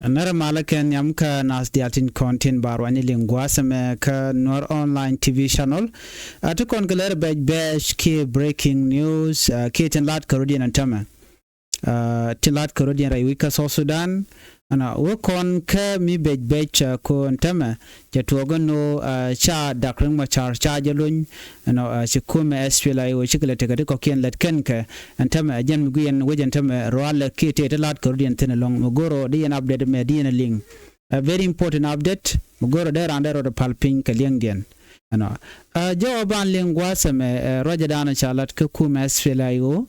Nara malaken yamka nas diatin content barwani lingua same ka Nuer online TV channel. To congeler bash ki breaking news kitten lat Caribbean and Tama. Tilat Caribbean Raiwika South Sudan. Ana wokon ka mi bej ko ntama jatuogono cha dakring machar cha jalun ana sikume SPLA wo chikle tegade ko kien let kenke ntama jan miguyen wejen ntama roale kite lat Caribbean tenelong mugoro di an update me di link a very important update mugoro there and there the palping kaliangdian ana jawaban lingwa same roja dana chalat ka kume SPLA wo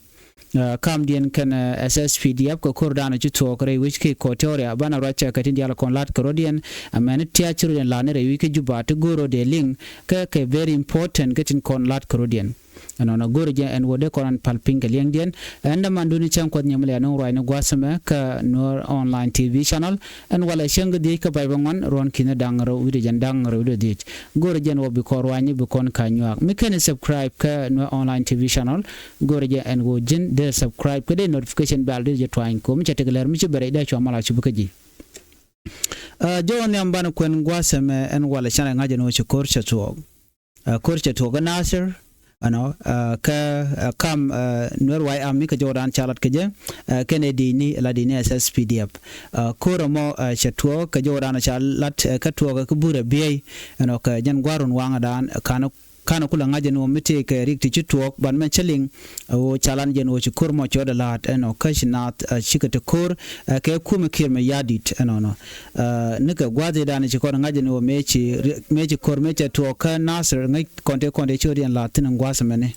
kam dien kan SSPDF ko kordana jito kare which ke kotoria bana racha katin diala kon lat korodian amane tiachuru den lanere wike juba to goro de link ka very important katin kon lat korodian anona goro je en wode koran palping liang dien anda manduni cham ko nyamle no roi no gwasame ka Nuer online TV channel en wala sheng di ka baybangon ron kina dangaro wide jan dangaro wide di goro je no bi korwani bi kon kanyo mi ken subscribe ka Nuer online TV channel goro je en wo jin de subscribe ka de notification bell de je twain ko mi chategler mi ci bare da cho mala ci bukaji jo ne ambana kwen gwasame en wala chana ngaje no ci korcha to ga nasir ano ka kam Nuer wai ami ka joran chalat keje Kennedy ni ladini SSPDF koromo chatwo ka joran chalat ka tuo ka bure biye ano ka jan gwarun wanga dan kana kula ngaje no mite ka rikti chituok ban men cheling o chalan jen o chikur mo choda lat eno kashinat chikate kor ke kuma kirme yadit eno no nika gwaze dani chikor ngaje no mechi kor meche to ka nasir ngai konte chodi an latin ngwasa mene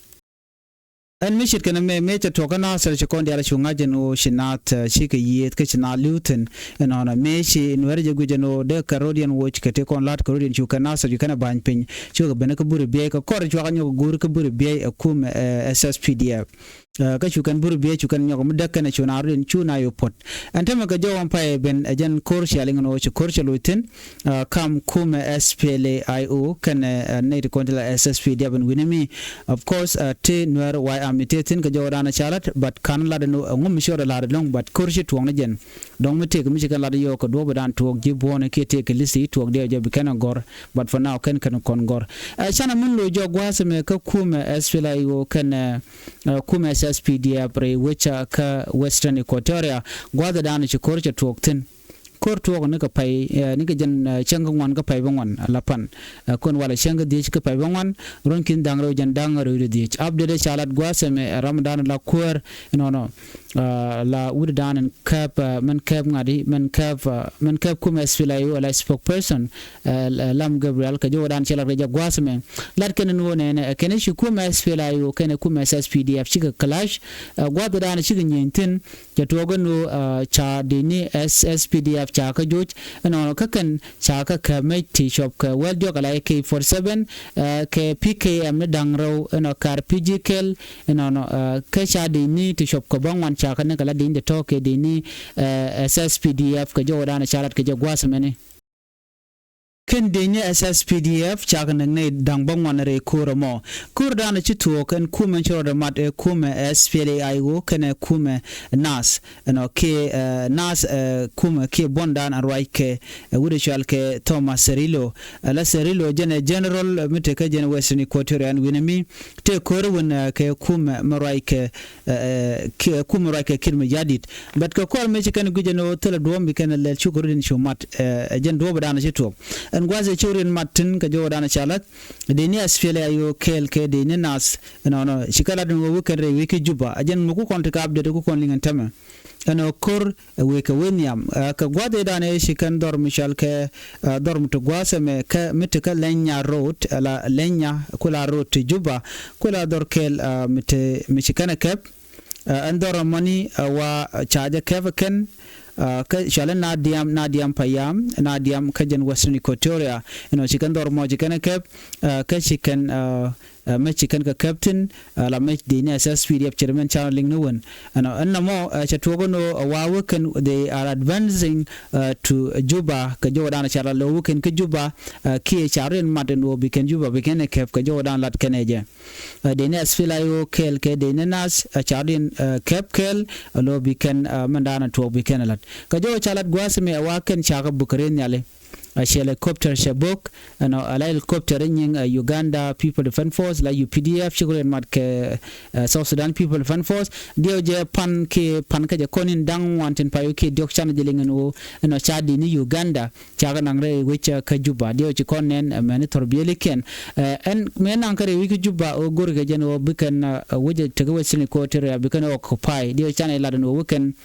an mishit kana meche to ka nasir chikonde ala chungaje no shinat chike yet ka china lutin eno na mechi nwerje guje no de Caribbean wo chikate kon lat Caribbean chuka nasir yukana ban pin chuka benaka buri biye ka kor chwa nyo gur ka buri biye akum SSPDF ka chukan buri biye chukan nyo mudakka na chuna rin chuna yo pot antama ka jawon pa ben ajan kor shaling no kor chalutin kam kum SPLAIO kan ne de kontela SSPDF ben winimi of course te Nuer wai amitetin ka jawdana chalat but kan la no ngum shora la long but kor shi tuong na jen dong mite ka mi kan la yo ko do badan tuok jibone ke te ke lisi tuok de je kan gor but for now kan kon gor chana mun lo jo gwasame ka kum SPLAIO kan kum SPDF pre whicha ka Western Equatoria gwada dana ci korcha tuoktin kor tuok ne ka pai ni ka jan changa wan ka pai bangwan lapan kon wala changa di ka pai bangwan ron kin dangro jan dangro di update chalat gwasame Ramadan la kor no la urdan kap man kap ngadi man kap kum SPLAIO la spokesperson lam Gabriel ka jodan chalat reja gwasame lat ken no ne ken shi kum SPLAIO ken kum SSPDF chika clash gwada dana chika nyintin ja togono cha dini SSPDF cha ka joj no kakan cha ka meti shop ka well jog la AK47 ke PKM ne dangro no kar PGKL no ka cha dini to shop ko bangwan cha ka ne kala din de to ke dini SSPDF ka jodan chalat ke jogwasamene ken denya SSPDF chagan ne dangbang wanare kuramo kurdana chitu ken kumen choro mat kume SPLAIO ken kume nas no ke nas kume ke bondan arwaike wudishal ke Thomas Serilo la Serilo general miteka gen Western Equatorial winami te korwon ke kume marwaike ke kume raike kirme yadit but ko kor me ken gujeno tele dombi ken le chukurin chumat gen do badana chitu en gwaze churin matin ka jodana chalat deni SPLAIO kel ke deni nas no shikala dun wo kere wiki juba ajen muku konti ka update ku kon lingan tama ano kor weke weniam ka gwade dane shikan dor michal ke dorm to gwase me ka mitika lenya road la lenya kula road juba kula dor kel mite michikana kep andor mani wa chaja kevaken ka shalan nadiam payam nadiam kajan Western Equatoria chikan dor mo chikan kep ka chikan mechikan ka captain la mech dini SSPDF chairman channeling no one and mo chatogono wawakan they are advancing to Juba ka jodan chala lo ken ka Juba ki charin maden wo biken Juba biken kep ka jodan lat keneje dini SPLAIO kel ke dini nas charin kep kel lo biken mandana to biken lat ka jo chalat gwasme awaken chaga bukaren yale a helicopter shabok ano ala helicopter in Uganda People Defense Force la UPDF shigol mat ke South Sudan People Defense Force dio je pan ka je konin dang wanten payo ke diok chan je lingen o no chadi ni Uganda chaga nangre wicha ka juba dio je konen mani torbiyele ken en men ankare wiki juba o gorge je no bikan wije tege wesini ko tere bikan occupy dio chan ila no weekend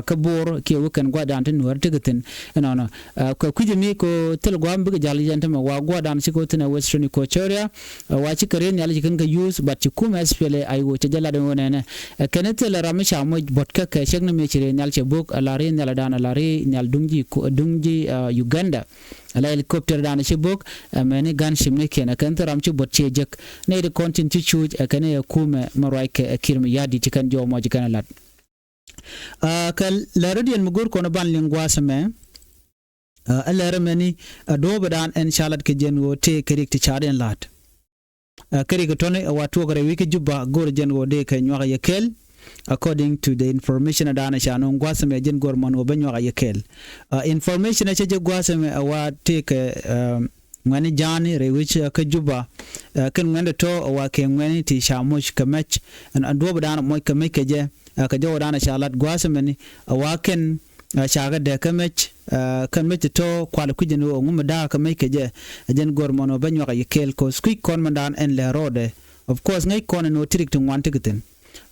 kabor ke weekend gwada anten Nuer tegetin no ko kujimi ko tel gwam bi jali jantama wa gwadan siko tena Western Equatoria wa ci karen yalla cikin ka use but ci kuma spele ay wo ci jala da wonene kenetel ramisha mo botka ka shegna me ci renal ci bok alare nyala dana alare nyal dungi Uganda ala helicopter dana ci bok meni gan shimne kena kan taram ci bot ci jek ne de content ci chuj kane kuma marwaike kirmi yadi ci kan jomo ci kan lat ka la radian mugur kono ban lingwa same Allah mani dobadan en shalat ke jenwo te kerik ti chaden lat kerik tone watu gore wiki juba gor jenwo de ke nyoga yekel according to the information adana shano gwasame jen gor man wo banyoga yekel information che je gwasame wa te ke ngani jani rewich ke juba ken ngende to wa ke ngani ti shamush kamech an dobadan mo kamech ke je ka jodana shalat gwasame ni wa ken shaga de kamech kan meti to kwal kujeno ngum da ka make je jen gormono banyo ka yekel ko squeak kon mandan en le rode of course ngai kon no trick to wan tikitin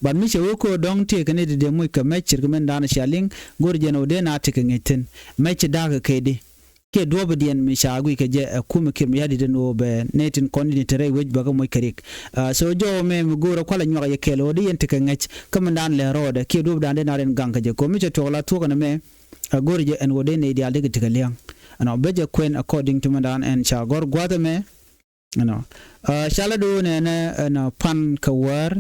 but mi shewo ko dong te kan de mu ka mech kirmen dan shaling gorjeno de na tikin ngitin mech da ka kede ke dobe dien mi shagu ke je kuma kirmi yadi de no be netin kondini tere wej baga moy karik so jo me goro kwala nyoga yekel o de yente ka ngach kamandan le rode ke dobe dan de na ren ganka je ko mi to la to kana me gorje en wode ne ideal de tikaliang ano beje kwen according to mandan en chagor gwada me ano shalado ne na pan kawar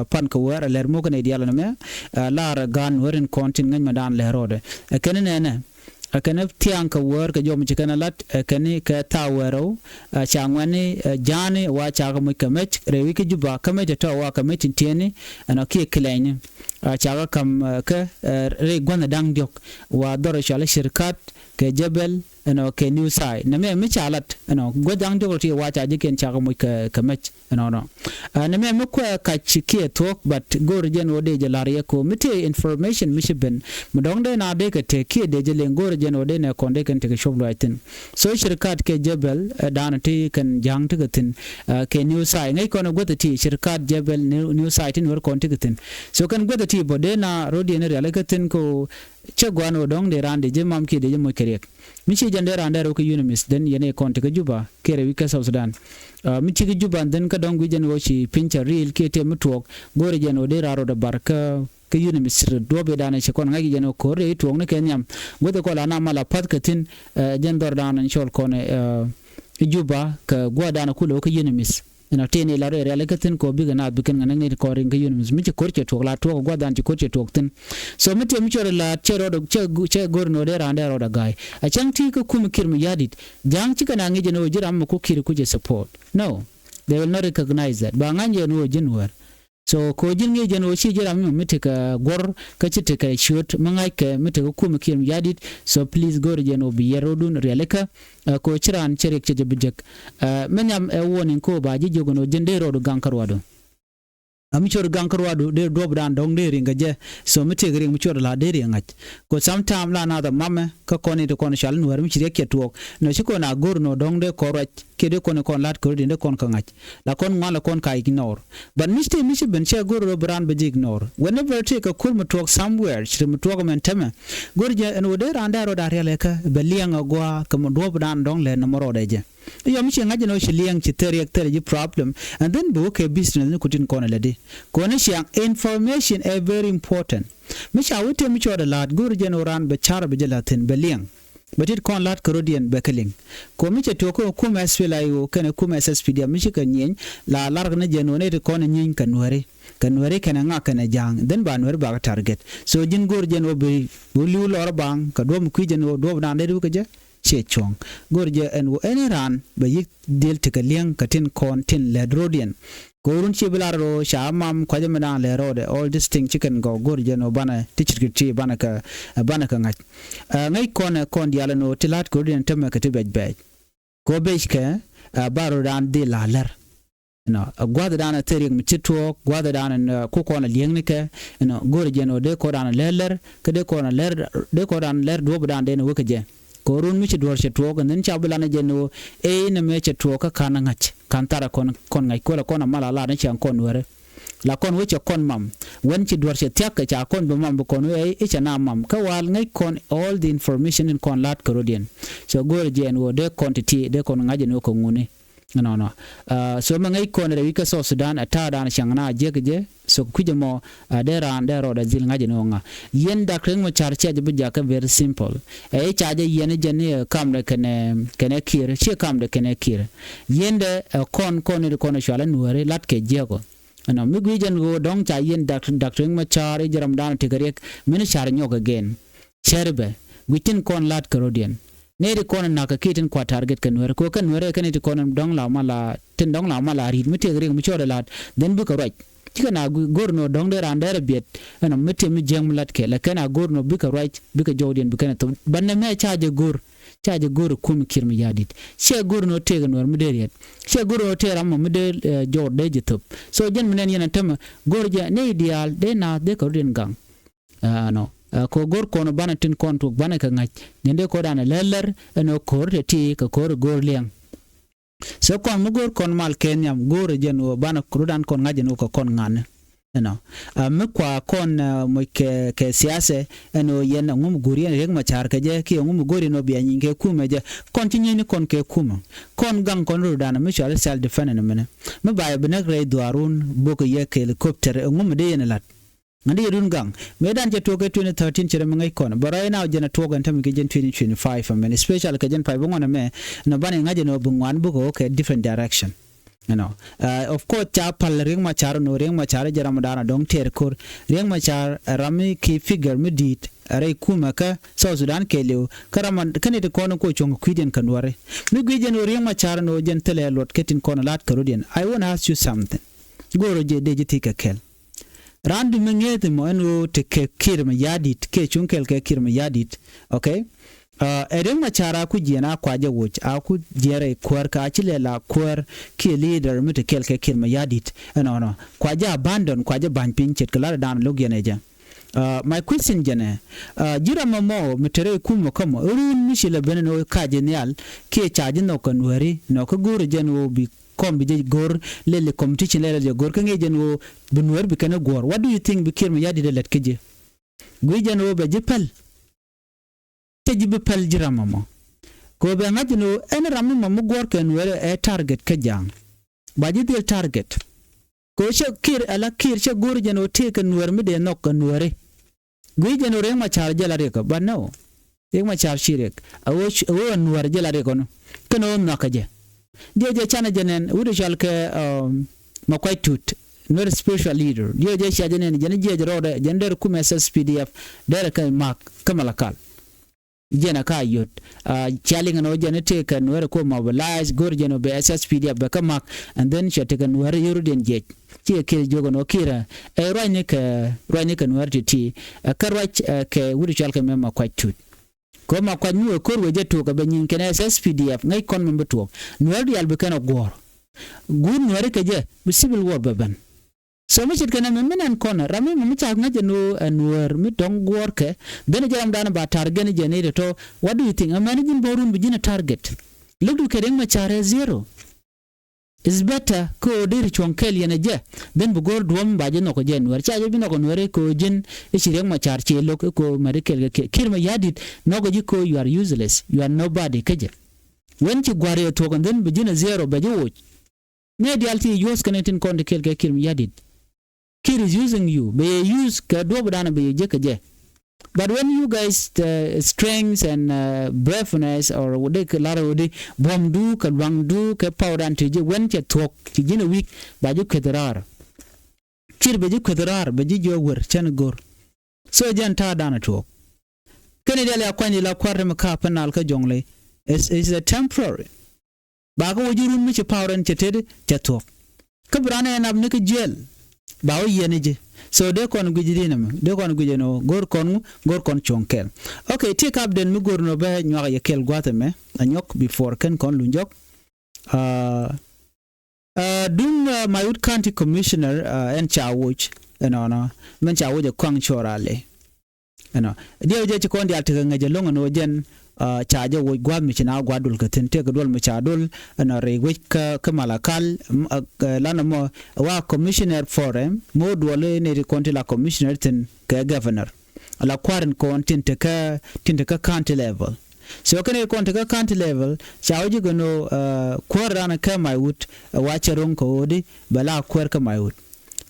pan kawar ler mo kan ideal na me lar gan werin kontin ngany mandan le rode kenene ne akana tiang ka wor ka jom chikana lat kani ka tawero changwani jani wa chaga mo kamech rewi ki juba kamech to wa kamech tieni ana ki klein chaga kam ka re gwana dang diok wa doro shala shirkat ke jebel ano ke new side na me chalat ano godang diok ti wa chaji ken chaga mo kamech no na me ko ka chiki talk but gorjen wode je lariya ko mite information mishiben mudongde na de ka te ki de je lengor jeno de ne konde kan te shoblo itin so shirkat ke jebel dan ti kan jang te gatin ke new side ngai kono gote ti shirkat jebel new side tin wer konte gatin so kan gote ti bode na rodi ne rele gatin ko che gwano dong de rande je mam ki de je mo kerek mi chi jande rande ro ko unimis den yene konte ka juba kere wika South Sudan mi chi juba den ka dong gujen wo chi pincha real ke te mutok gore jeno de raro da barka ke unimis dobe dana che kon ngagi jeno ko re to ne kenyam gode ko la na mala pat katin jen dor dana chol kone juba ka gwada na kulo ko unimis ina tene la re alekatin ko biga na bikin ngana ne ko ringa yunus mi ko che to la to gwadan ko che to tin so mi te mi chore la chero do che gorno de rande ro da gai a chang ti ko kum kirmi yadit jang ti kana ngi no jiram ko kir ku je support no they will not recognize that ba nganje no jinwar so ko jinge jeno shi jiram mi te ka gor ka ci te ka shoot mangai ke mi te ko kum kirmi yadit so please gor jeno bi yerodun releka ko ciran cerek ce bijek menyam wonin ko ba ji jogono jende rodo gankarwado ami chor gankarwado de dob dan dong de ringa je so mi tegring mi chor la de ringach ko sometime la na da mame ka koni de kon shal nuwer mi chire ke tuok no chiko na gorno dong de korach ke de kon lat ko de kon ka ngach la kon ngala kon ka ignore but miste mi ben che gorro brand be ignore whenever take a cool talk somewhere chire mi tuok men teme gorje en wode randa ro da rele ka be lianga gwa ka mo dob dan dong le na moro de je yo mi che ngaje no liang chi tere ji problem and then bo ke business ni kutin kon le de kone siang information is very important mi cha wite mi choda lat gorje no ran be char be jelatin be liang but it kon lat Caribbean bekaling ko mi che to ko kuma swela yo kana kuma SSPD mi che kanyen la larg na jeno ne ko na nyin kanware kana nga kana jang den ba nwer ba target so jin gor jeno be bulu lor bang ka dom ku jeno do na de ku je che chong gor je en wo eniran be yik del te kaliang katin kon tin ledrodian korun chi bilaro sha mam kwa jamana le rode all this thing chicken go gor jeno bana tichkiti bana ka ngach ngai kon diala no tilat Caribbean tama ka tibej ko bejke baro dan de laler no gwada dan tering michitwo gwada dan ko kona liengnike no gor jeno de ko dan leler ke de ko dan ler do dan de no wakaje korun mi chidwar chetwo kan den chabulana jeno na me chetwo ka kana ngach kan tara kon ngai ko kona mala la ne chan kon were la kon weche kon mam wen chidwar chetyak ka cha kon be mam kon chana mam ka wal ngai kon all the information in kon lat Caribbean so gor jeno de quantity de kon ngaje no ko ngune no so mangai kon re wika so Sudan ata dan shangna jeje so kujemo dero da zil ngaje no nga yen da kren mo charche je bija ka very simple chaje yen jene kamre kene kir che kamre kene kir yende kon de kon shala nuare lat ke jego no mi gwijen go dong cha yen da kren mo chare jaram dan tigarek min char nyok again cherbe witin kon lat Caribbean neri kono naka kitin kwa target kanwer ko kanwer kaniti kono dong la mala rid mite gring michore lat den buka right tikana gorno dong der andere biet ana mite mi jeng lat ke la kana gorno buka right buka jodien buka to banne me chaje gor kum kirmi yadit she gorno teganwer mideriet she gorno teram mo mide jode jitop so jen minen yana tema gorja ne ideal de na de ko den gang no ko gor kono bana tin kontu bana ka ngach nende ko dana leller eno kor ti ka kor gor liang so kon mu gor kon mal kenyam gor jeno bana krudan kon ngaje no ko kon ngane eno me kwa kon mo ke siase eno yen ngum gori en reg machar ka je ki ngum gori no biya nyinge kuma je kon tinyeni kon ke kuma kon gang kon rudana me shal self defense mene me baye benek re duarun boko ye helicopter ngum de yen lat ngandi yedun gang medan je toke 2013 chere mangai kon barai now jena toga ntam ke jen 2025 amen special ka jen 5 ngona me no bane ngaje no bungwan bugo okay different direction you know of course cha pal ring machar no ring machar jaram dana dong ter kor ring machar rami ki figure midit are kuma ka South Sudan keleu karaman kanete kono ko chong kwiden kanware mi gwijen ring machar no jen tele lot ketin kono lat Caribbean I want to ask you something goro je deje tika kel randu mengete mo enu te kirma yadit ke chunkel ke kirma yadit okay eren machara ku jena kwaje wuch aku jere kwar ka chile la kwar ki leader mute kel ke kirma yadit no kwaje abandon kwaje ban pinchet kala dan logyeneja my question jene jira mamo mitere kumo kamo run mishile beneno ka genial ke chaje no kanwari no ko guru jeno bi kombi je gor lele competition lele je gor kange jeno benwer bi kana gor what do you think bi kirma yadi de let keje gui jeno be jepal teji be pal jira mamo ko be ngajino en ramu mamo gor kanwere e target kajang baji del target ko she kir ala kir she gor jeno te kanwer mi de nok kanwere gui jeno re ma char jela re ko banno e ma char shirek awo nwar jela re kono kano nakaje je chana jenen wuri shalke makwai tut Nuer spiritual leader je shajenen jene je rode jender kuma SSPDF dere kai mak kamalakal jena ka yot chaling no jene te kan Nuer ko mobilize gor jeno be SSPDF be kamak and then she take Nuer yurden je ke jogo no kira roine ka Nuer ti karwach ke wuri shalke me makwai tut koma kwa nyuwe korwe jetu ka benyin kena SSPDF ngai kon membe to Nuer dial be kana gor gun Nuer ke je civil war baban so mi chit kana memenen kona rami mi cha ngaje no Nuer mi dong gor ke ben jaram dana ba target je ne to what do you think managing borun bijina target look du kedeng ma chare zero is better ko dir chonkel yana je den bu gor duom ba je no ko je Nuer cha je bi no ko Nuer ko jin e chireng ma char che lo ko marikel ke kirma yadit no go jiko you are useless you are nobody keje when chi gware to ko den bijina zero ba je wo ne dialti yos kanetin kon de kelke kirma yadit kir is using you be use ka do badana be je keje but when you guys strengths and braveness or would they lara would bomdu ka bangdu ka power anti je when che talk ti jina week ba ju kedrar kir be ju kedrar be ji jo wer chen gor so janta dana talk kene dele akwani la kwarre maka panal ka jongle is a temporary ba ko wajurun mi che power anti tede che talk ka brana na ne ka jel ba o yene je so de kon gujidi na de kon gujeno gor kon chonkel okay take up den mi gor no be nyoga ye kel gwatame anyok before ken kon lunjok dung Mayut County Commissioner en chawuch no men chawuch kwang chorale dia je kon dia te ngaje longo no jen chaje wo gwad mi china gwadul ka tente gadol mi chadul na rewik ka malakal lana mo wa commissioner forum mo dole ne ri konti la commissioner ten ka governor ala kwaren kon tente ka county level so kan kon ka county level chaje gono kwarana ka Mayut wacheron ko odi bala kwar ka Mayut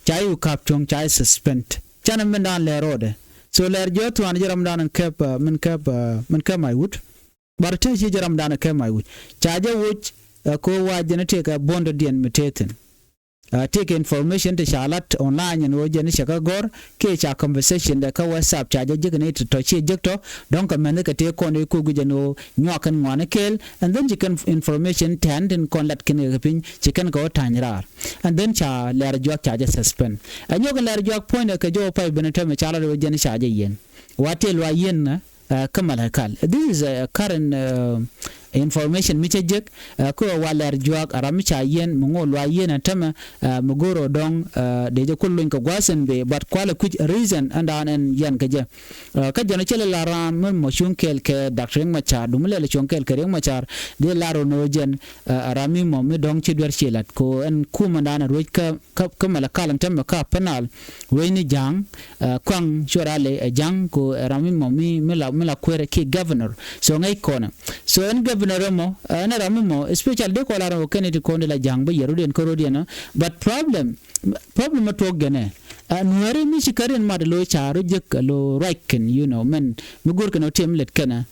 chayu kapchong chay suspend chana mendan le rode so ler jotu an jaram dan kep min kep Mayut barta ji jaram dan kep Mayut chaje wuch ko wajene te ka bondo dien meteten take information to shalat online and wajene shaka gor ke cha conversation da ka WhatsApp chaje jigne to chi jikto donc men ka te ko ne ko gujeno nyakan ngwane kel and then chicken information tand in kon lat ken pin chicken ko tanrar and then cha ler jok chaje suspend anyo ler jok point ka jo pai benata me chala wajene chaje yen watel wa yen na kamal kal this is a current information michejek ko waler juak aramicha yen mungol wa yen atama mugoro dong deje kullun ko gwasen be but kwala kuj reason andan en yen kaje kaje no chele laran mo shunkel ke doctor macha dumle le shunkel ke machar de laro no jen arami mo me dong chidwer chelat ko en kumandana roj ka malakalan tamma ka penal weni jang kwang chorale jang ko arami mo mi mela kwere ki governor so ngai kona so en Ramo, Ramo, especially de Colaro Kennedy Condela Jang, but Yerudian Corodiana, but problem at Ogane. And where Michigan Madalocha, Rujak, Lo Riken, you know, men, Mugurkan or Tim Letkana,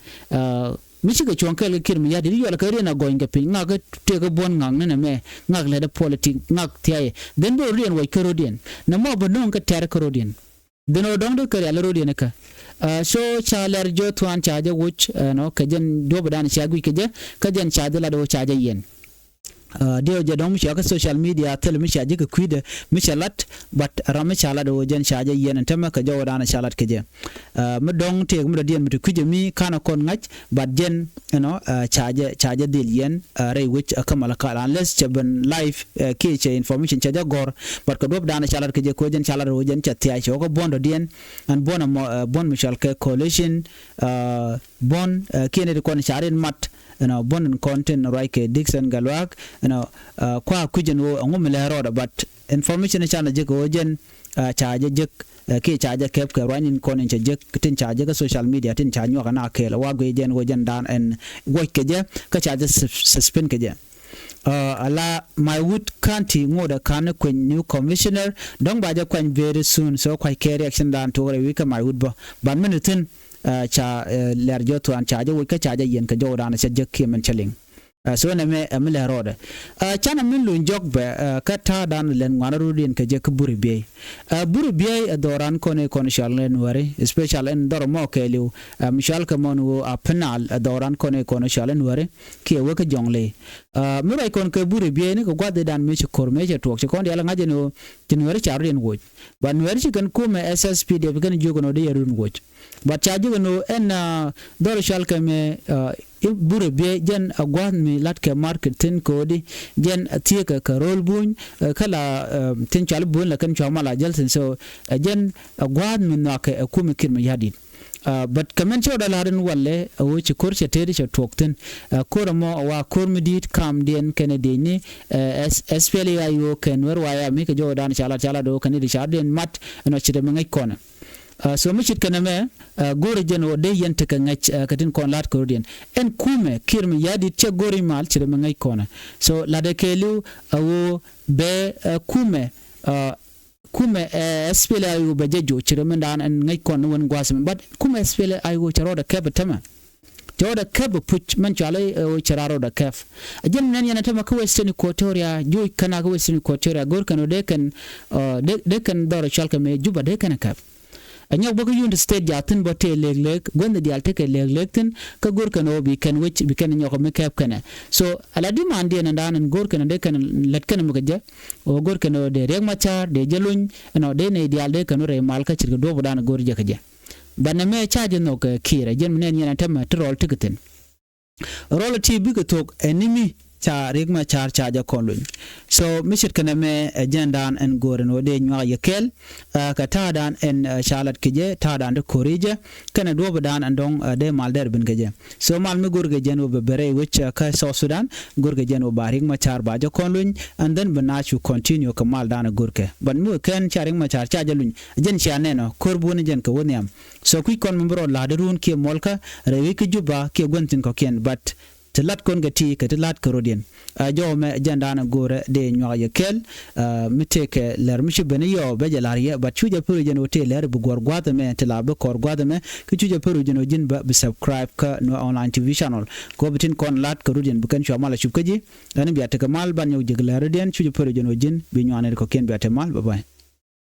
Michigan Chonkel Kirmia, you are a Korean going to ping, not take a bone gang, and a me, not let a politic, not tie, then do real white Corodian. No more but no Terra Corodian. Then no don't look at Alorodianaka. So chaler jo tuan chaje wuch no kajen do badan chagui kajen chadela do chaje yen dio je dom shaka social media tel mi chaje ka kwide mi chalat but ram chala do jen chaje yen tema ka jo dana chalat keje mi dong te mi do dien mi kwije mi kana kon ngach but jen chaje dil yen re which kamala kala unless chaben live ke information chaje gor but ka do dana chalat keje ko jen chala do jen chatia ko bondo dien and bon michal ke coalition bon kene kon charin mat bon content like Dixon Galwak kwa kujen wo ngumle roda but information chana je ko jen chaje jek ke chaje kep ka ranin konen chaje tin chaje ka social media tin chanyo kana kela wa go jen wo jen dan en wo keje ka chaje suspend keje ala Mayut County ngoda kana kwen new commissioner dong baje kwen very soon so kwa carry action dan to wika Mayut ba minutin cha ler jotu an chaje wika chaje yen ka jodana chaje kemen chaling so na me amle roda chana min lu njok be ka ta dan len ngwana rudin ka je ka buri be doran kone shal len wari special en dor mo ke liu mishal ka monu a penal doran kone shal len wari ke we ka jongle mi rai kon ka buri be ne ko gwade dan mi chor me je tok kon dia la ngaje no tinwari charien wo ban wari chi kan kuma SSP de kan jogo no de yerun wo but chaje no en dor shal ka me bure be jen agwan mi latke market tin kodi jen atieka karol bun kala tin chal bun la kan chama la jalsin so jen agwan mi naka kuma kin mi yadid but kamen choda larin walle wuci kurche tedi cha tokten koramo wa kormidit kam den kenede ni espeli ayo kenwer waya mi ke jodan chala do kanidi charden mat no chide mi ngai kona so michit kaname gore jen o de yente ka ngach katin kon lat kordian en kume kirmi yadi che gori mal chire mangai kona so la de kelu awo be kume espele ayu be jejo chire mandan en ngai kon won gwasam but kume espele ayu charoda kebetama joda keb puch man chale o chararo da kef ajem nan yana tama ko western equatoria joy kana ko western equatoria gor kano de kan dor chalka me juba de kana kef anya bogo yund state jatin bote leg gwanda dial teke leg tin ka gor kano bi kan which bi kan nyoko makeup kana so ala di mande na dan gor kana de kan let kana mugaje o gor kano de reg machar de jelun no de ne dial de kanu re mal ka cirga do bodan gor je kaje banna me charge no ka kira jen men yana tamma trol tiketin rol ti bi ko tok enemy cha rigma char charge konlun so mishit kana me agendan en goren wode nywa yekel ka tadan en shalat kije tadan de korije kana do badan andong de malder bin geje so mal me gorge jeno be bere which ka so Sudan gorge jeno ba rigma char ba je konlun and then banachu continue ka mal dan gorke ban mu ken charing ma char charge lun jen chane no korbun jen ka woniam so ku kon mbro la de run ke molka rewi ke juba ke gontin ko ken but telat kon gati ka telat korodien jo me jandana gore de nywa yekel miteke ler mishi bene yo be jalariya ba chuja puru jeno te ler bu gor gwada me tela be kor gwada me ki chuja puru jeno jin ba subscribe ka no online tv channel ko bitin kon lat korodien bu kan mala shubkaji dan biya te kamal ban yo jeglar den chuja puru jeno jin bi nywane ko ken biya te mal bye bye